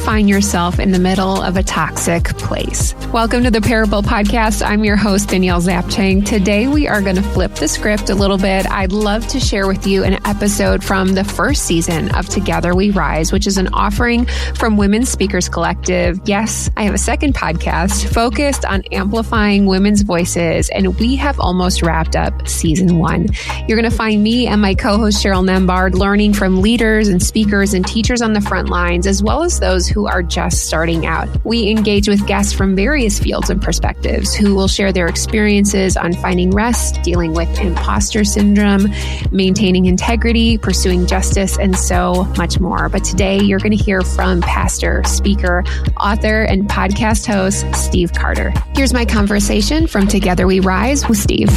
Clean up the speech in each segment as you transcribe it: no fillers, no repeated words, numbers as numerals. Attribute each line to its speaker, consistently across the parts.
Speaker 1: find yourself in the middle of a toxic place. Welcome to the Parable Podcast. I'm your host, Danielle Zapchenk. Today, we are going to flip the script a little bit. I'd love to share with you an episode from the first season of Together We Rise, which is an offering from Women's Speakers Collective. Yes, I have a second podcast focused on amplifying women's voices, and we have almost wrapped up season 1. You're going to find me and my co-host Cheryl Nembhard learning from leaders and speakers and teachers on the front lines, as well as those who are just starting out. We engage with guests from various fields and perspectives who will share their experiences on finding rest, dealing with imposter syndrome, maintaining integrity, pursuing justice, and so much more. But today you're going to hear from pastor, speaker, author, and podcast host Steve Carter. Here's my conversation from Together We Rise with Steve.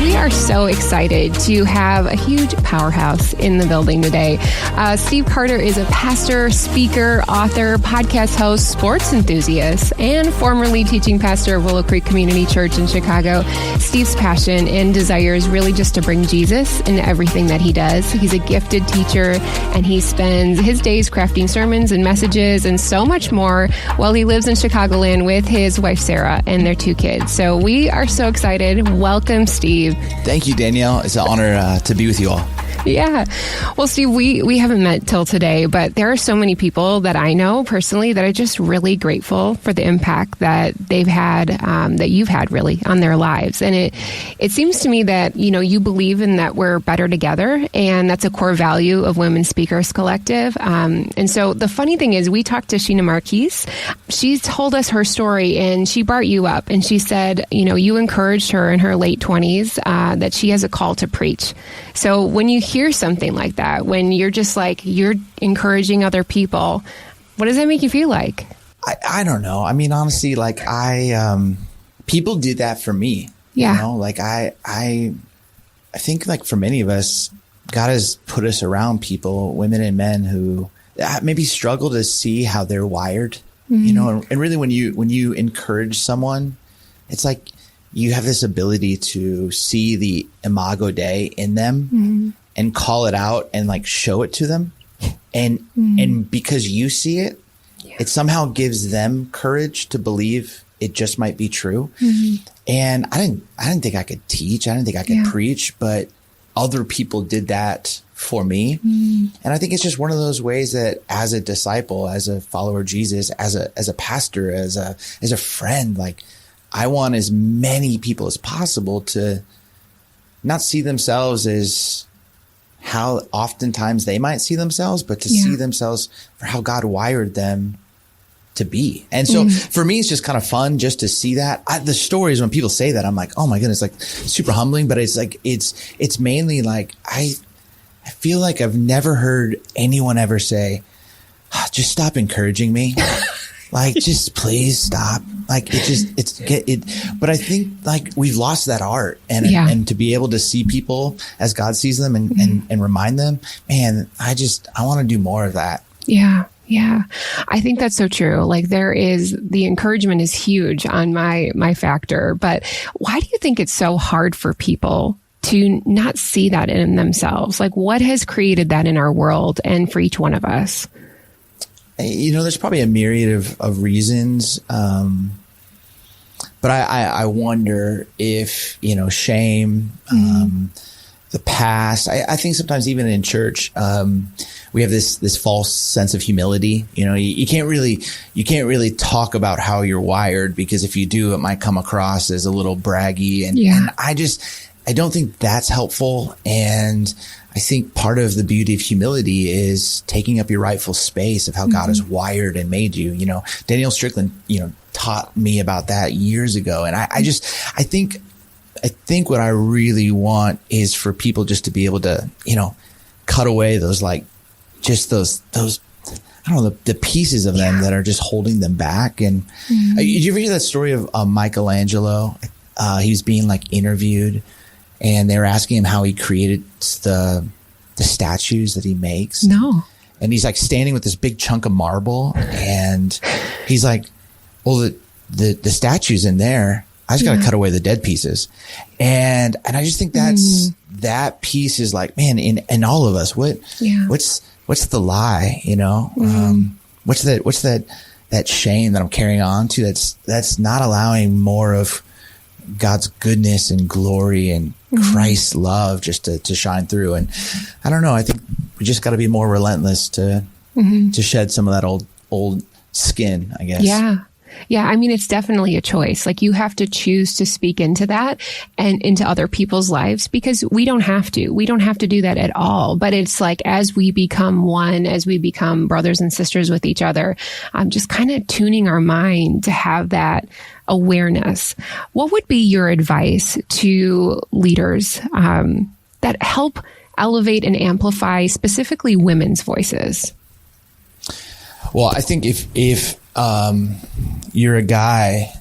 Speaker 1: We are so excited to have a huge powerhouse in the building today. Steve Carter is a pastor, speaker, author, podcast host, sports enthusiast, and formerly teaching pastor of Willow Creek Community Church in Chicago. Steve's passion and desire is really just to bring Jesus into everything that he does. He's a gifted teacher, and he spends his days crafting sermons and messages and so much more while he lives in Chicagoland with his wife, Sarah, and their 2 kids. So we are so excited. Welcome, Steve.
Speaker 2: Thank you, Danielle. It's an honor to be with you all.
Speaker 1: Yeah. Well, Steve, we haven't met till today, but there are so many people that I know personally that are just really grateful for the impact that they've had, that you've had really on their lives. And it seems to me that, you believe in that we're better together, and that's a core value of Women's Speakers Collective. And so the funny thing is, we talked to Sheena Marquise. She told us her story, and she brought you up, and she said, you encouraged her in her late 20s that she has a call to preach. So when you hear something like that, when you're just like, you're encouraging other people, what does that make you feel like?
Speaker 2: I don't know. I mean, honestly, people did that for me.
Speaker 1: Yeah.
Speaker 2: I think for many of us, God has put us around people, women and men who maybe struggle to see how they're wired, and really when you encourage someone, it's like you have this ability to see the imago Dei in them and call it out and show it to them. And because you see it, it somehow gives them courage to believe it just might be true. And I didn't think I could teach. I didn't think I could preach, but other people did that for me. And I think it's just one of those ways that as a disciple, as a follower of Jesus, as a pastor, as a friend, I want as many people as possible to not see themselves as how oftentimes they might see themselves, but to see themselves for how God wired them to be. And so for me, it's just kind of fun just to see that. The stories, when people say that, I'm like, oh my goodness, super humbling. But it's mainly I feel like I've never heard anyone ever say, just stop encouraging me. Just please stop. But I think we've lost that art and to be able to see people as God sees them and remind them, man, I want to do more of that.
Speaker 1: Yeah. Yeah. I think that's so true. The encouragement is huge on my factor, but why do you think it's so hard for people to not see that in themselves? What has created that in our world and for each one of us?
Speaker 2: There's probably a myriad of reasons. But I wonder if, shame, the past, I think sometimes even in church, we have this false sense of humility. You can't really talk about how you're wired, because if you do, it might come across as a little braggy. And I don't think that's helpful. And I think part of the beauty of humility is taking up your rightful space of how God has wired and made you. Danielle Strickland, taught me about that years ago. And I think what I really want is for people just to be able to, cut away those, those, I don't know, the pieces of them that are just holding them back. And did you ever hear that story of Michelangelo? He was being interviewed, and they were asking him how he created the statues that he makes.
Speaker 1: No.
Speaker 2: And he's standing with this big chunk of marble, and he's like, well, the statues in there, I just got to cut away the dead pieces. And I just think that piece is like, man, in all of us, what's the lie, you know? What's that shame that I'm carrying on to that's not allowing more of God's goodness and glory and Christ's love just to shine through. And I don't know, I think we just got to be more relentless to shed some of that old skin, I guess.
Speaker 1: Yeah. Yeah. I mean, it's definitely a choice. Like, you have to choose to speak into that and into other people's lives, because we don't have to do that at all. But it's like, as we become one, as we become brothers and sisters with each other, just kind of tuning our mind to have that awareness. What would be your advice to leaders that help elevate and amplify specifically women's voices?
Speaker 2: Well, I think if you're a guy,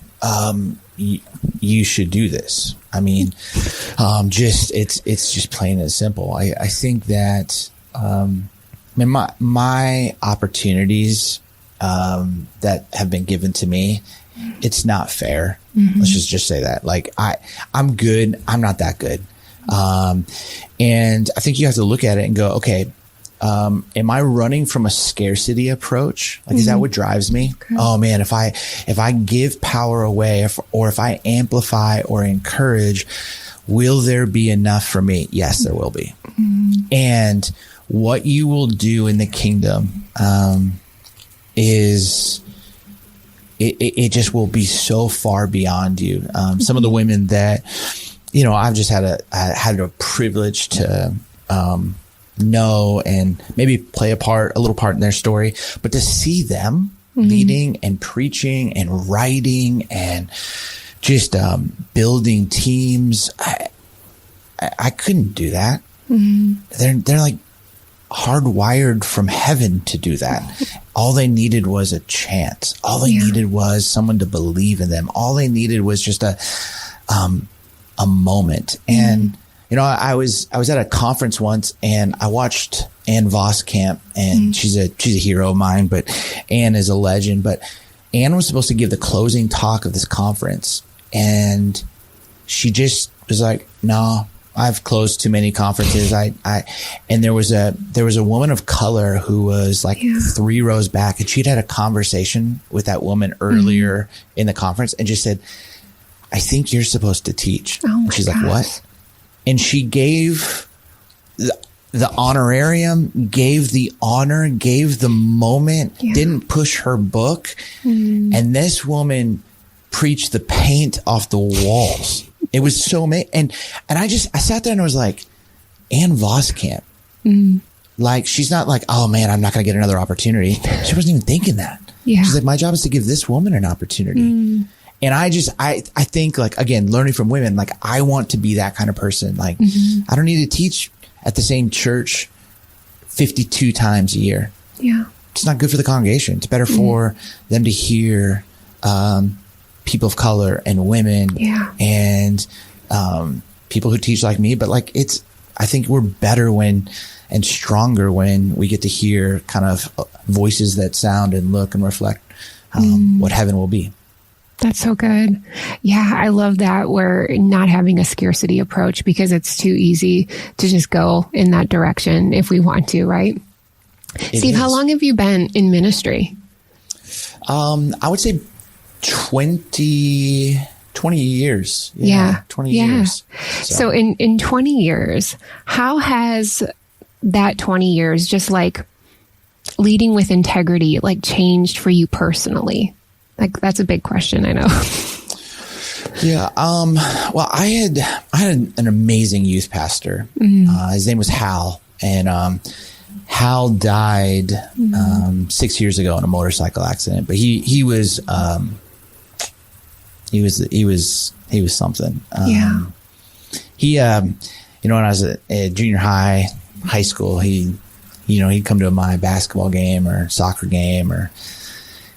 Speaker 2: you should do this. I mean, it's just plain and simple. I think that, my opportunities, that have been given to me, it's not fair. Let's just say that. Like, I'm good. I'm not that good. And I think you have to look at it and go, okay, am I running from a scarcity approach? Like, is that what drives me? Okay. Oh man, if I give power away, or if I amplify or encourage, will there be enough for me? Yes, there will be. And what you will do in the kingdom, is it just will be so far beyond you. Some of the women that, you know, I've just had a privilege to, know and maybe play a little part in their story, but to see them leading and preaching and writing and just building teams, I couldn't do that. They're like hardwired from heaven to do that. All they needed was a chance. All they needed was someone to believe in them. All they needed was just a moment. And you know, I was at a conference once and I watched Ann Voskamp, and she's a hero of mine, but Ann is a legend. But Ann was supposed to give the closing talk of this conference, and she just was like, no, I've closed too many conferences. And there was a woman of color who was like 3 rows back, and she'd had a conversation with that woman earlier in the conference and just said, I think you're supposed to teach. And she's like, what? And she gave the honorarium, gave the honor, gave the moment, didn't push her book. And this woman preached the paint off the walls. It was so amazing. And I sat there and I was like, Ann Voskamp. Like, she's not like, oh man, I'm not going to get another opportunity. She wasn't even thinking that. She's like, my job is to give this woman an opportunity. And I think, like, again, learning from women, like, I want to be that kind of person. Like, I don't need to teach at the same church 52 times a year. Yeah. It's not good for the congregation. It's better for them to hear, people of color and women and, people who teach like me. But like, I think we're better and stronger when we get to hear kind of voices that sound and look and reflect, what heaven will be.
Speaker 1: That's so good. Yeah, I love that we're not having a scarcity approach, because it's too easy to just go in that direction if we want to, right? Steve, how long have you been in ministry?
Speaker 2: I would say 20 years. Yeah, 20 years.
Speaker 1: So in 20 years, how has that 20 years, just like leading with integrity, like changed for you personally? Like, that's a big question, I know.
Speaker 2: Yeah. Well, I had an amazing youth pastor. His name was Hal, and Hal died 6 years ago in a motorcycle accident. But he was something. He when I was at junior high school, he'd come to my basketball game or soccer game, or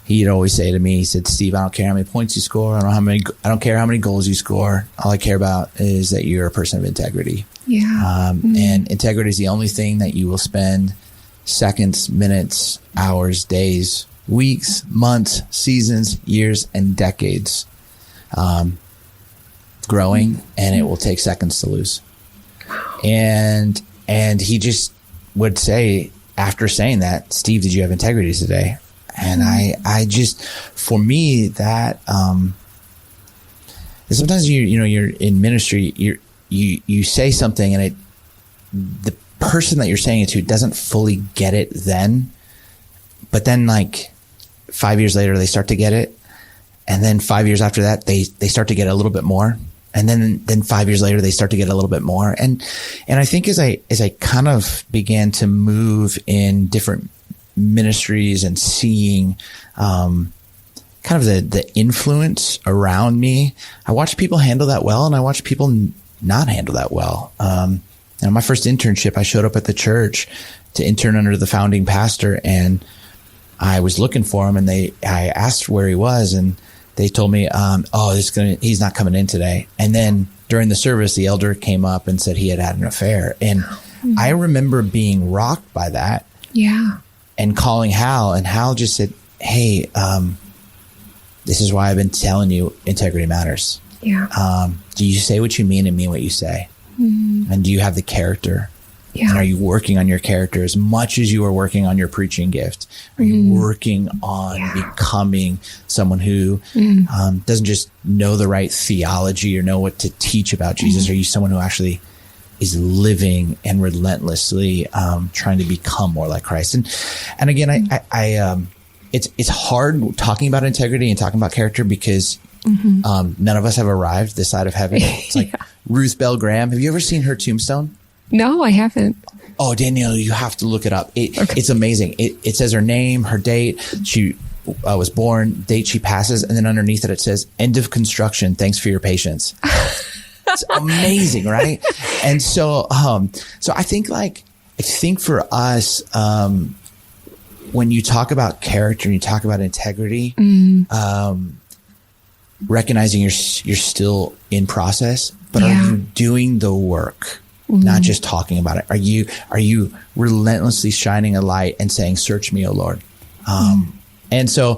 Speaker 2: he'd always say to me, he said, Steve, I don't care how many points you score. I don't care how many goals you score. All I care about is that you're a person of integrity. And integrity is the only thing that you will spend seconds, minutes, hours, days, weeks, months, seasons, years, and decades growing, and it will take seconds to lose. And he just would say, after saying that, Steve, did you have integrity today? And I just, for me, that, sometimes you're in ministry, you say something and the person that you're saying it to doesn't fully get it then, but then like 5 years later, they start to get it. And then 5 years after that, they start to get a little bit more. And then 5 years later, they start to get a little bit more. And I think as I kind of began to move in different ministries and seeing, kind of the influence around me, I watched people handle that well, and I watched people not handle that well. And my first internship, I showed up at the church to intern under the founding pastor, and I was looking for him, and I asked where he was, and they told me, he's not coming in today. And then during the service, the elder came up and said he had an affair. And I remember being rocked by that.
Speaker 1: Yeah.
Speaker 2: And calling Hal, and Hal just said, hey, this is why I've been telling you integrity matters.
Speaker 1: Yeah.
Speaker 2: Do you say what you mean and mean what you say? And do you have the character?
Speaker 1: Yeah.
Speaker 2: And are you working on your character as much as you are working on your preaching gift? Are you working on becoming someone who doesn't just know the right theology or know what to teach about Jesus? Are you someone who actually is living and relentlessly trying to become more like Christ? And again, it's hard talking about integrity and talking about character because none of us have arrived this side of heaven. It's like Ruth Bell Graham. Have you ever seen her tombstone?
Speaker 1: No, I haven't.
Speaker 2: Oh, Danielle, you have to look it up. It's amazing. It says her name, her date, she was born, date she passes, and then underneath it says, end of construction. Thanks for your patience. It's amazing, right? And so I think for us, when you talk about character and you talk about integrity, recognizing you're still in process, but are you doing the work? Not just talking about it. Are you relentlessly shining a light and saying, search me, O Lord? And so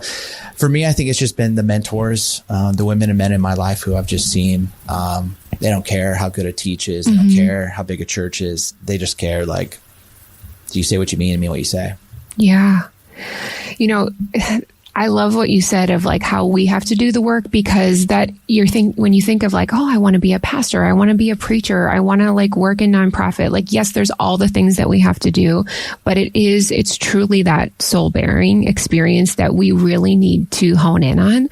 Speaker 2: for me, I think it's just been the mentors, the women and men in my life who I've just seen. They don't care how good a teach is. They don't care how big a church is. They just care, like, do you say what you mean and mean what you say?
Speaker 1: Yeah. I love what you said of like how we have to do the work, because that when you think of like, oh, I want to be a pastor, I want to be a preacher, I want to like work in nonprofit. Like, yes, there's all the things that we have to do, but it's truly that soul bearing experience that we really need to hone in on.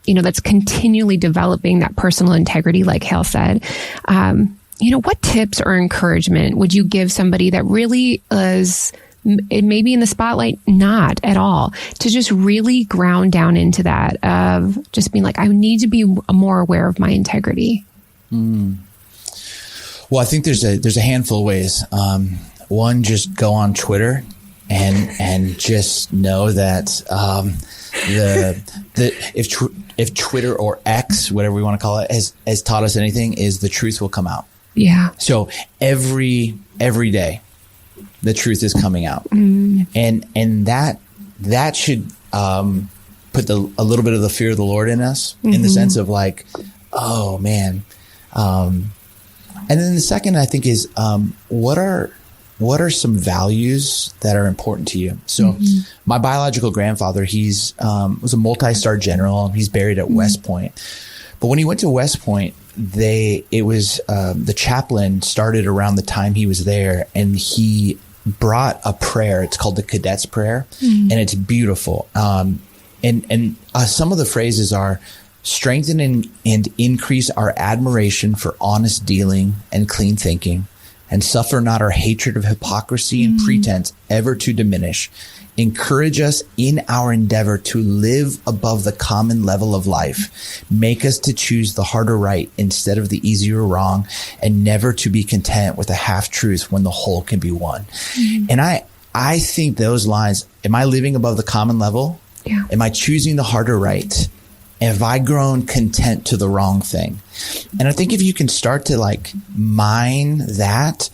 Speaker 1: That's continually developing that personal integrity, like Hal said. What tips or encouragement would you give somebody that really is maybe in the spotlight, not at all, to just really ground down into that of just being like, I need to be more aware of my integrity?
Speaker 2: Well, I think there's a handful of ways. One, just go on Twitter and just know that if Twitter or X, whatever we want to call it, has taught us anything, is the truth will come out.
Speaker 1: Yeah.
Speaker 2: So every day, the truth is coming out. And that should put a little bit of the fear of the Lord in us, in the sense of like, oh man. And then the second, I think, is what are some values that are important to you? So my biological grandfather, was a multi-star general. He's buried at West Point. But when he went to West Point, the chaplain started around the time he was there, and he brought a prayer. It's called the Cadets Prayer, and it's beautiful. And some of the phrases are: strengthen and increase our admiration for honest dealing and clean thinking, and suffer not our hatred of hypocrisy and pretense ever to diminish. Encourage us in our endeavor to live above the common level of life. Make us to choose the harder right instead of the easier wrong, and never to be content with a half truth when the whole can be won. And I think those lines, am I living above the common level?
Speaker 1: Yeah.
Speaker 2: Am I choosing the harder right? Have I grown content to the wrong thing? And I think if you can start to like mine that,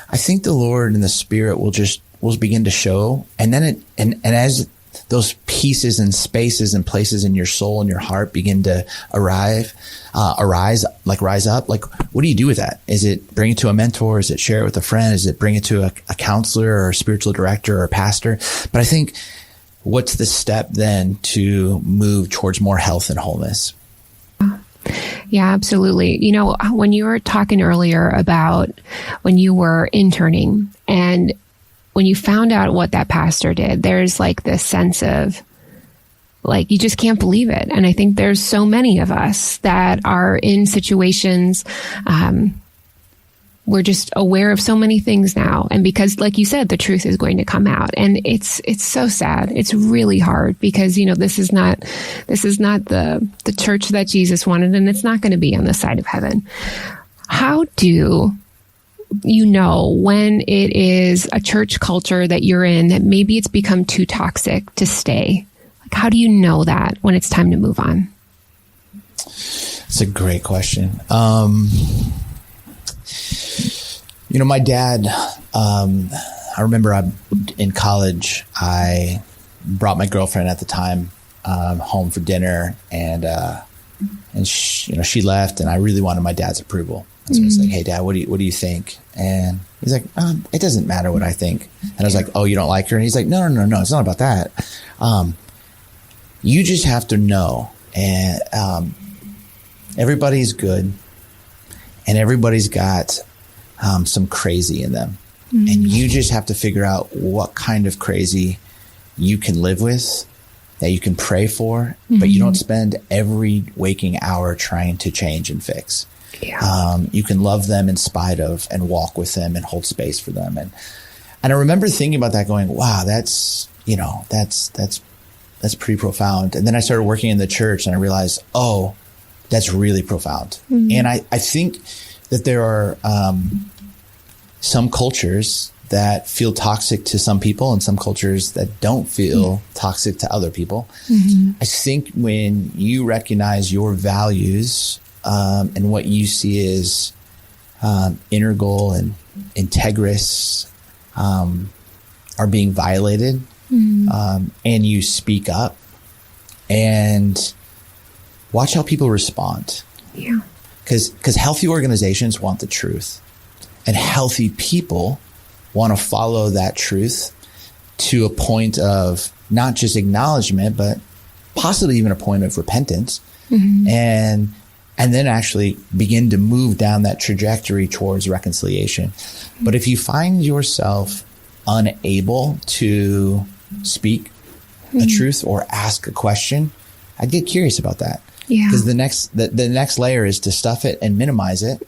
Speaker 2: I think the Lord and the Spirit will begin to show. And then and as those pieces and spaces and places in your soul and your heart begin to rise up. Like, what do you do with that? Is it bring it to a mentor? Is it share it with a friend? Is it bring it to a counselor or a spiritual director or a pastor? But I think, what's the step then to move towards more health and wholeness?
Speaker 1: Yeah, absolutely. You know, when you were talking earlier about when you were interning and when you found out what that pastor did, there's like this sense of like, you just can't believe it. And I think there's so many of us that are in situations, we're just aware of so many things now. And because, like you said, the truth is going to come out, and it's so sad. It's really hard because, you know, this is not the church that Jesus wanted, and it's not going to be on the side of heaven. How do you know when it is a church culture that you're in that maybe it's become too toxic to stay? Like, how do you know that when it's time to move on?
Speaker 2: It's a great question. You know, my dad, I remember in college, I brought my girlfriend at the time home for dinner, and she left, and I really wanted my dad's approval. And so I was like, "Hey, Dad, what do you think?" And he's like, "It doesn't matter what I think." And I was like, "Oh, you don't like her?" And he's like, No, it's not about that. You just have to know, and everybody's good, and everybody's got some crazy in them. And you just have to figure out what kind of crazy you can live with, that you can pray for, but you don't spend every waking hour trying to change and fix. Yeah. You can love them in spite of, and walk with them and hold space for them. And I remember thinking about that going, wow, that's pretty profound. And then I started working in the church, and I realized, oh, that's really profound. And I think that there are some cultures that feel toxic to some people and some cultures that don't feel toxic to other people. I think when you recognize your values and what you see as integral and integrous are being violated, and you speak up and watch how people respond. Yeah. Because healthy organizations want the truth, and healthy people want to follow that truth to a point of not just acknowledgement, but possibly even a point of repentance, and then actually begin to move down that trajectory towards reconciliation. But if you find yourself unable to speak a truth or ask a question, I'd get curious about that. Yeah. Because the next layer is to stuff it and minimize it.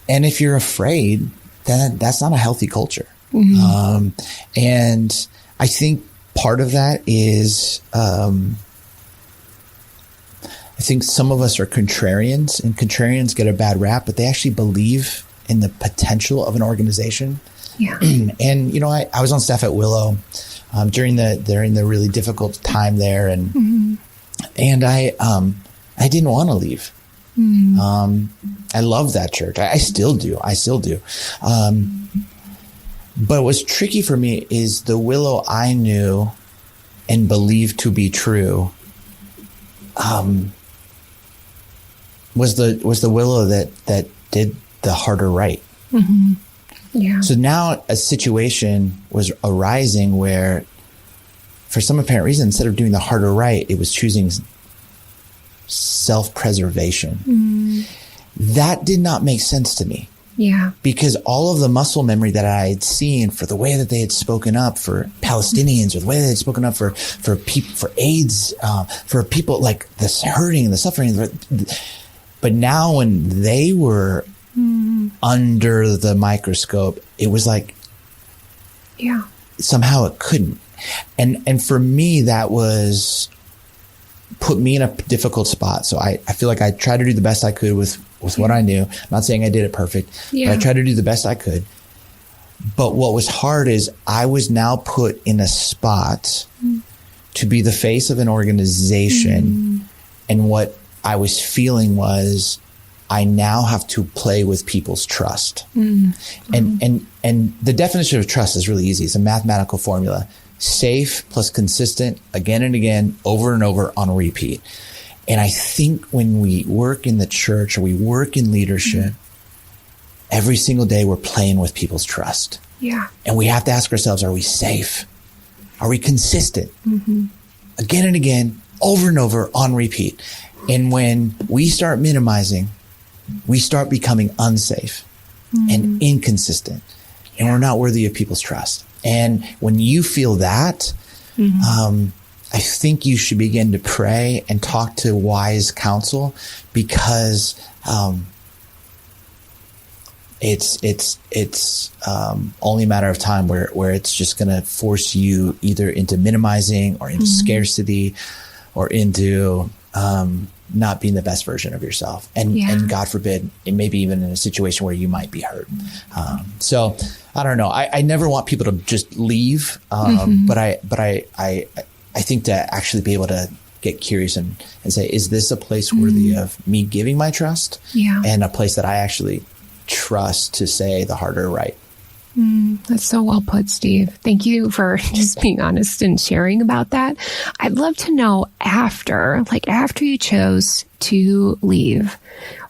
Speaker 2: And if you're afraid, then that's not a healthy culture. And I think part of that is, I think some of us are contrarians, and contrarians get a bad rap, but they actually believe in the potential of an organization. Yeah. And, you know, I was on staff at Willow during the really difficult time there, and I didn't want to leave. I love that church. I still do. But what's tricky for me is the Willow I knew and believed to be true was the Willow that did the harder right. Yeah. So now a situation was arising where, for some apparent reason, instead of doing the harder right, it was choosing self-preservation. That did not make sense to me. Yeah. Because all of the muscle memory that I had seen for the way that they had spoken up for Palestinians, or the way they had spoken up for AIDS, for people like this hurting and the suffering. But now when they were under the microscope, it was like, somehow it couldn't. And for me, that was put me in a difficult spot. So I feel like I tried to do the best I could with what I knew. I'm not saying I did it perfect, but I tried to do the best I could. But what was hard is I was now put in a spot to be the face of an organization. And what I was feeling was, I now have to play with people's trust. And the definition of trust is really easy. It's a mathematical formula. Safe plus consistent, again and again, over and over on repeat. And I think when we work in the church or we work in leadership, every single day we're playing with people's trust.
Speaker 1: Yeah.
Speaker 2: And we have to ask ourselves, are we safe? Are we consistent? Again and again, over and over on repeat. And when we start minimizing, we start becoming unsafe and inconsistent, and we're not worthy of people's trust. And when you feel that, I think you should begin to pray and talk to wise counsel, because it's only a matter of time where it's just going to force you either into minimizing or into scarcity or into not being the best version of yourself. And God forbid, it may be even in a situation where you might be hurt. So I don't know. I never want people to just leave. But I think to actually be able to get curious and say, is this a place worthy of me giving my trust? And a place that I actually trust to say the harder right.
Speaker 1: That's so well put, Steve. Thank you for just being honest and sharing about that. I'd love to know after you chose to leave,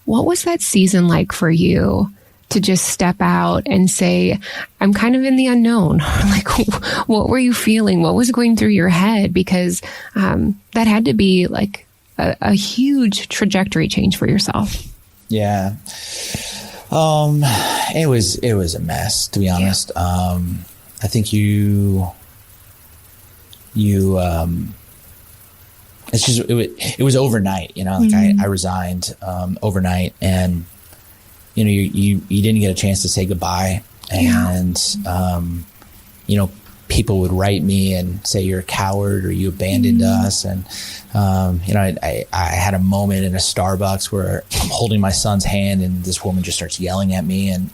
Speaker 1: what was that season like for you to just step out and say, I'm kind of in the unknown? Like, what were you feeling? What was going through your head? Because that had to be like a huge trajectory change for yourself.
Speaker 2: Yeah. It was a mess, to be honest. I think it was overnight, I resigned, overnight, and, you didn't get a chance to say goodbye. And, people would write me and say, you're a coward, or you abandoned us. And, I had a moment in a Starbucks where I'm holding my son's hand and this woman just starts yelling at me. And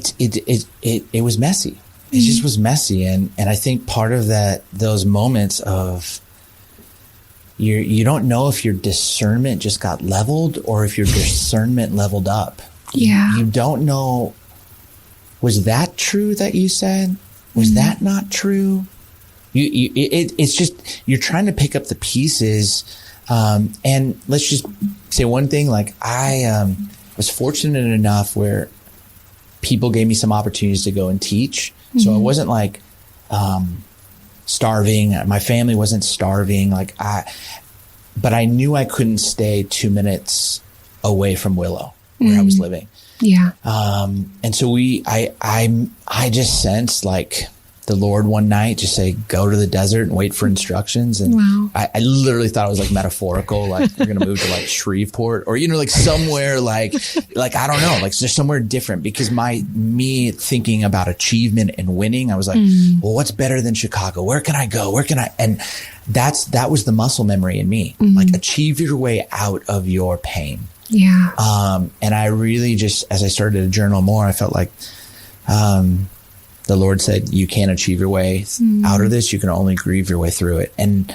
Speaker 2: it was messy. It just was messy. And I think part of those moments of, you don't know if your discernment just got leveled or if your discernment leveled up. You don't know. Was that true that you said? Was that not true? It's just, you're trying to pick up the pieces. And let's just say one thing, like I was fortunate enough where people gave me some opportunities to go and teach. So I wasn't like starving. My family wasn't starving. But I knew I couldn't stay 2 minutes away from Willow, where I was living.
Speaker 1: Yeah.
Speaker 2: And so I just sensed like the Lord one night just say, go to the desert and wait for instructions. And I literally thought it was like metaphorical, like we're going to move to like Shreveport or, like somewhere like, I don't know, like just somewhere different, because me thinking about achievement and winning, I was like, well, what's better than Chicago? Where can I go? And that was the muscle memory in me, like achieve your way out of your pain.
Speaker 1: Yeah.
Speaker 2: And I really just, as I started to journal more, I felt like, the Lord said, you can't achieve your way out of this. You can only grieve your way through it. And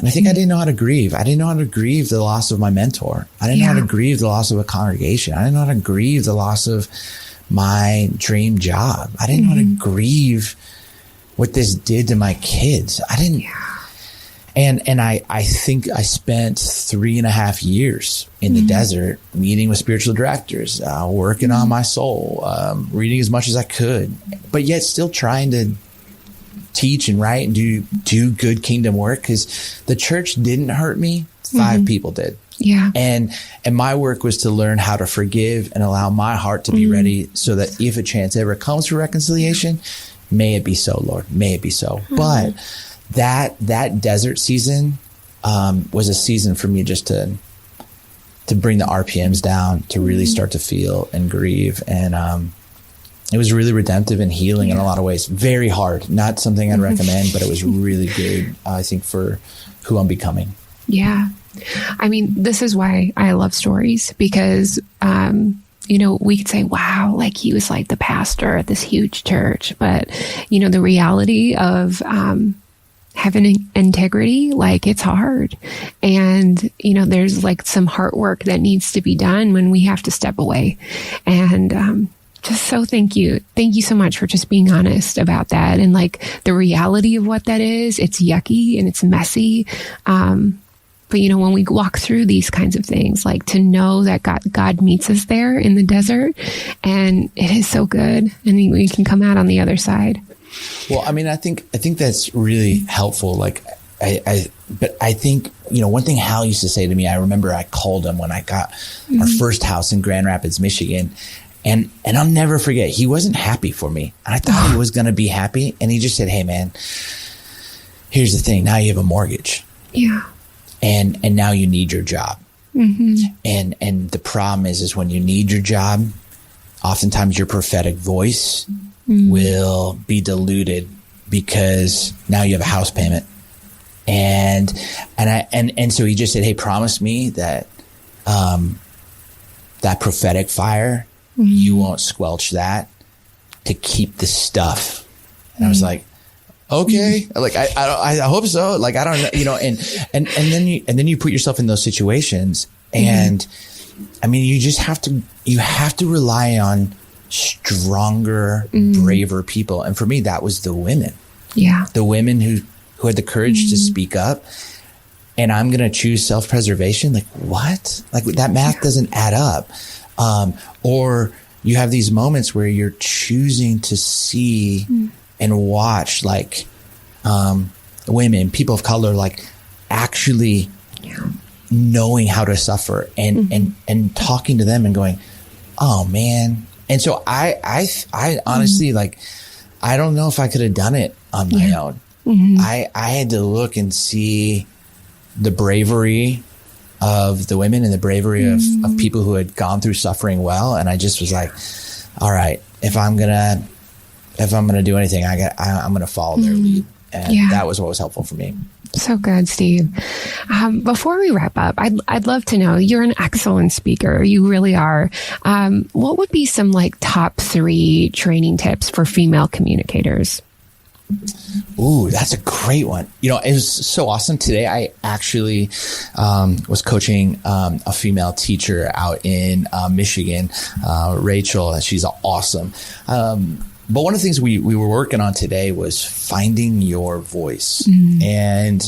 Speaker 2: I think I didn't know how to grieve. I didn't know how to grieve the loss of my mentor. I didn't know how to grieve the loss of a congregation. I didn't know how to grieve the loss of my dream job. I didn't know how to grieve what this did to my kids. I didn't. And I think I spent 3.5 years in the desert, meeting with spiritual directors, working on my soul, reading as much as I could, but yet still trying to teach and write and do good kingdom work, because the church didn't hurt me. 5 people did.
Speaker 1: Yeah.
Speaker 2: And my work was to learn how to forgive and allow my heart to be ready, so that if a chance ever comes for reconciliation, may it be so, Lord, may it be so. But that desert season was a season for me just to bring the RPMs down, to really start to feel and grieve. And it was really redemptive and healing in a lot of ways. Very hard, not something I'd recommend, but it was really good, I think, for who I'm becoming.
Speaker 1: Yeah. I mean, this is why I love stories, because we could say, wow, like he was like the pastor at this huge church, but the reality of having integrity, like it's hard. And, there's like some heart work that needs to be done when we have to step away. And, just so thank you. Thank you so much for just being honest about that. And like the reality of what that is, it's yucky and it's messy. But when we walk through these kinds of things, like to know that God meets us there in the desert, and it is so good, and we can come out on the other side.
Speaker 2: Well, I mean, I think that's really helpful. Like, but I think, one thing Hal used to say to me, I remember I called him when I got our first house in Grand Rapids, Michigan. And I'll never forget, he wasn't happy for me. And I thought he was going to be happy. And he just said, "Hey man, here's the thing. Now you have a mortgage.
Speaker 1: Yeah.
Speaker 2: And now you need your job." And the problem is when you need your job, oftentimes your prophetic voice will be diluted because now you have a house payment. And so he just said, "Hey, promise me that, that prophetic fire, you won't squelch that to keep the stuff." And I was like, okay, like, I hope so. Like, I don't know, and then you put yourself in those situations, and I mean, you have to rely on stronger, braver people. And for me, that was the women. Yeah. The women who had the courage to speak up. And I'm going to choose self-preservation. Like, what? Like, that math doesn't add up. Or you have these moments where you're choosing to see and watch, like, women, people of color, like, actually knowing how to suffer and talking to them and going, oh man. And so I honestly, like, I don't know if I could have done it on my own. I had to look and see the bravery of the women and the bravery of people who had gone through suffering well. And I just was like, all right, if I'm going to do anything, I'm going to follow their lead. And that was what was helpful for me.
Speaker 1: So good, Steve. Before we wrap up, I'd love to know, you're an excellent speaker. You really are. What would be some like top 3 training tips for female communicators?
Speaker 2: Ooh, that's a great one. It was so awesome. Today, I actually was coaching a female teacher out in Michigan, Rachel. She's awesome. But one of the things we were working on today was finding your voice. And,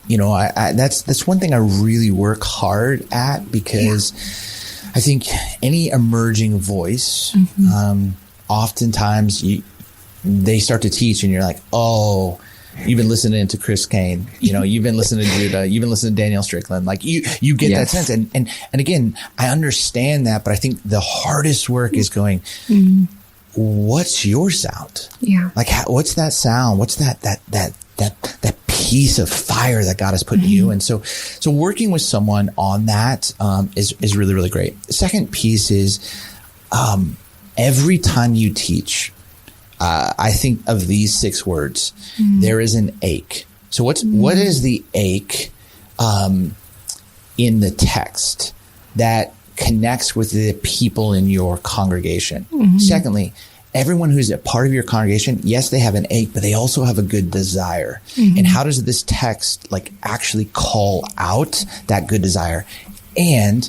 Speaker 2: that's one thing I really work hard at, because I think any emerging voice, oftentimes they start to teach and you're like, oh, you've been listening to Chris Kane, you've been listening to Judah, you've been listening to Danielle Strickland. Like you get that sense. And again, I understand that, but I think the hardest work is going, what's your sound? Yeah. Like, what's that sound? What's that piece of fire that God has put in you? And so working with someone on that, is really, really great. The second piece is, every time you teach, I think of these 6 words. There is an ache. So what is the ache in the text that connects with the people in your congregation? Secondly, everyone who's a part of your congregation, yes, they have an ache, but they also have a good desire. And how does this text like actually call out that good desire? And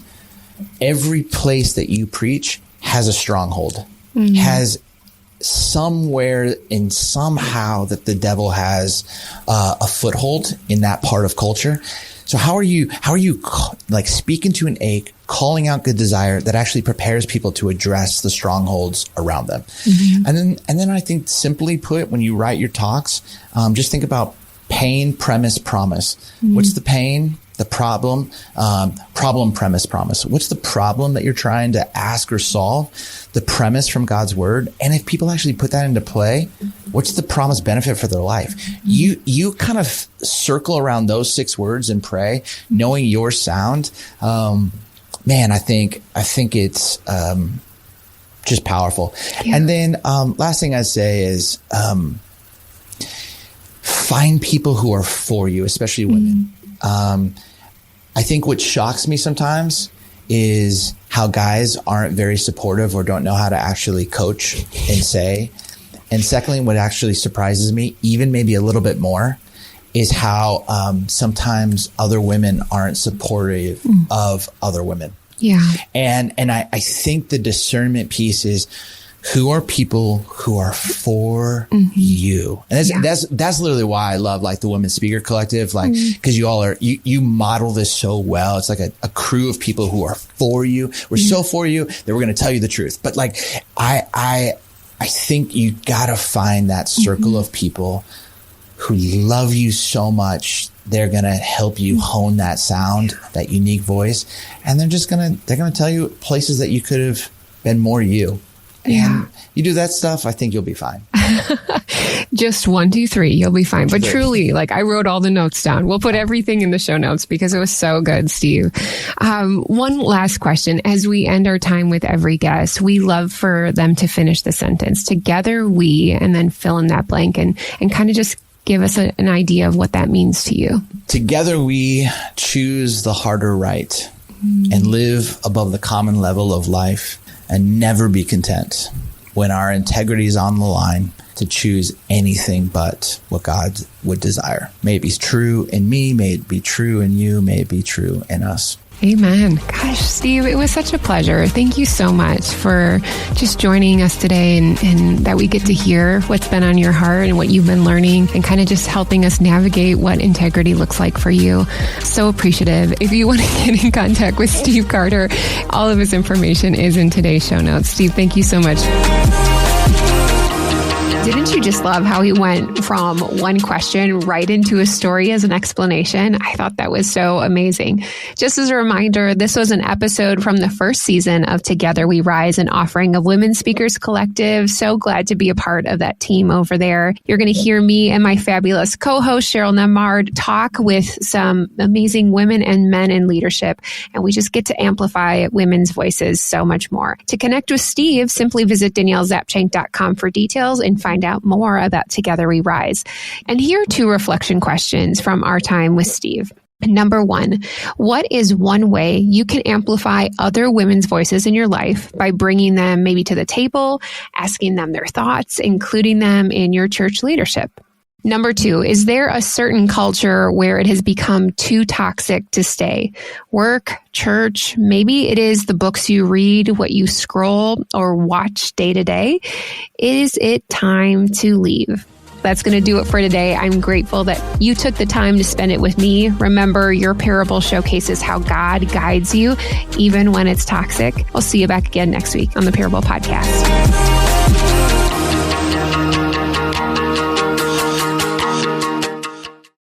Speaker 2: every place that you preach has a stronghold, has somewhere and somehow that the devil has a foothold in that part of culture. So how are you like speaking to an ache, calling out good desire that actually prepares people to address the strongholds around them? And then I think, simply put, when you write your talks, just think about pain, premise, promise. What's the pain? The problem, problem, premise, promise. What's the problem that you're trying to ask or solve? The premise from God's word. And if people actually put that into play, what's the promise benefit for their life? You kind of circle around those 6 words and pray, knowing your sound. Man, I think it's, just powerful. And then, last thing I'd say is, find people who are for you, especially women. I think what shocks me sometimes is how guys aren't very supportive or don't know how to actually coach and say. And secondly, what actually surprises me, even maybe a little bit more, is how sometimes other women aren't supportive of other women.
Speaker 1: Yeah.
Speaker 2: And I think the discernment piece is, who are people who are for you? And that's literally why I love like the Women's Speaker Collective, like, cause you all are, you model this so well. It's like a crew of people who are for you. We're so for you that we're going to tell you the truth. But like, I think you gotta find that circle of people who love you so much. They're going to help you hone that sound, that unique voice. And they're going to tell you places that you could have been more you. And you do that stuff, I think you'll be fine.
Speaker 1: Just 1, 2, 3, you'll be fine. But truly, like, I wrote all the notes down. We'll put everything in the show notes because it was so good, Steve. One last question. As we end our time with every guest, we love for them to finish the sentence. Together we, and then fill in that blank and kind of just give us an idea of what that means to you.
Speaker 2: Together we choose the harder right and live above the common level of life, and never be content when our integrity is on the line to choose anything but what God would desire. May it be true in me, may it be true in you, may it be true in us.
Speaker 1: Amen. Gosh, Steve, it was such a pleasure. Thank you so much for just joining us today and that we get to hear what's been on your heart and what you've been learning and kind of just helping us navigate what integrity looks like for you. So appreciative. If you want to get in contact with Steve Carter, all of his information is in today's show notes. Steve, thank you so much. Didn't you just love how he went from one question right into a story as an explanation? I thought that was so amazing. Just as a reminder, this was an episode from the first season of Together We Rise, an offering of Women's Speakers Collective. So glad to be a part of that team over there. You're going to hear me and my fabulous co-host, Cheryl Nembhard, talk with some amazing women and men in leadership. And we just get to amplify women's voices so much more. To connect with Steve, simply visit DanielleZapchenk.com for details and find out more about Together We Rise. And here are 2 reflection questions from our time with Steve. Number 1, what is one way you can amplify other women's voices in your life by bringing them maybe to the table, asking them their thoughts, including them in your church leadership? Number 2, is there a certain culture where it has become too toxic to stay? Work, church, maybe it is the books you read, what you scroll or watch day to day. Is it time to leave? That's going to do it for today. I'm grateful that you took the time to spend it with me. Remember, your parable showcases how God guides you, even when it's toxic. I'll see you back again next week on the Parable Podcast.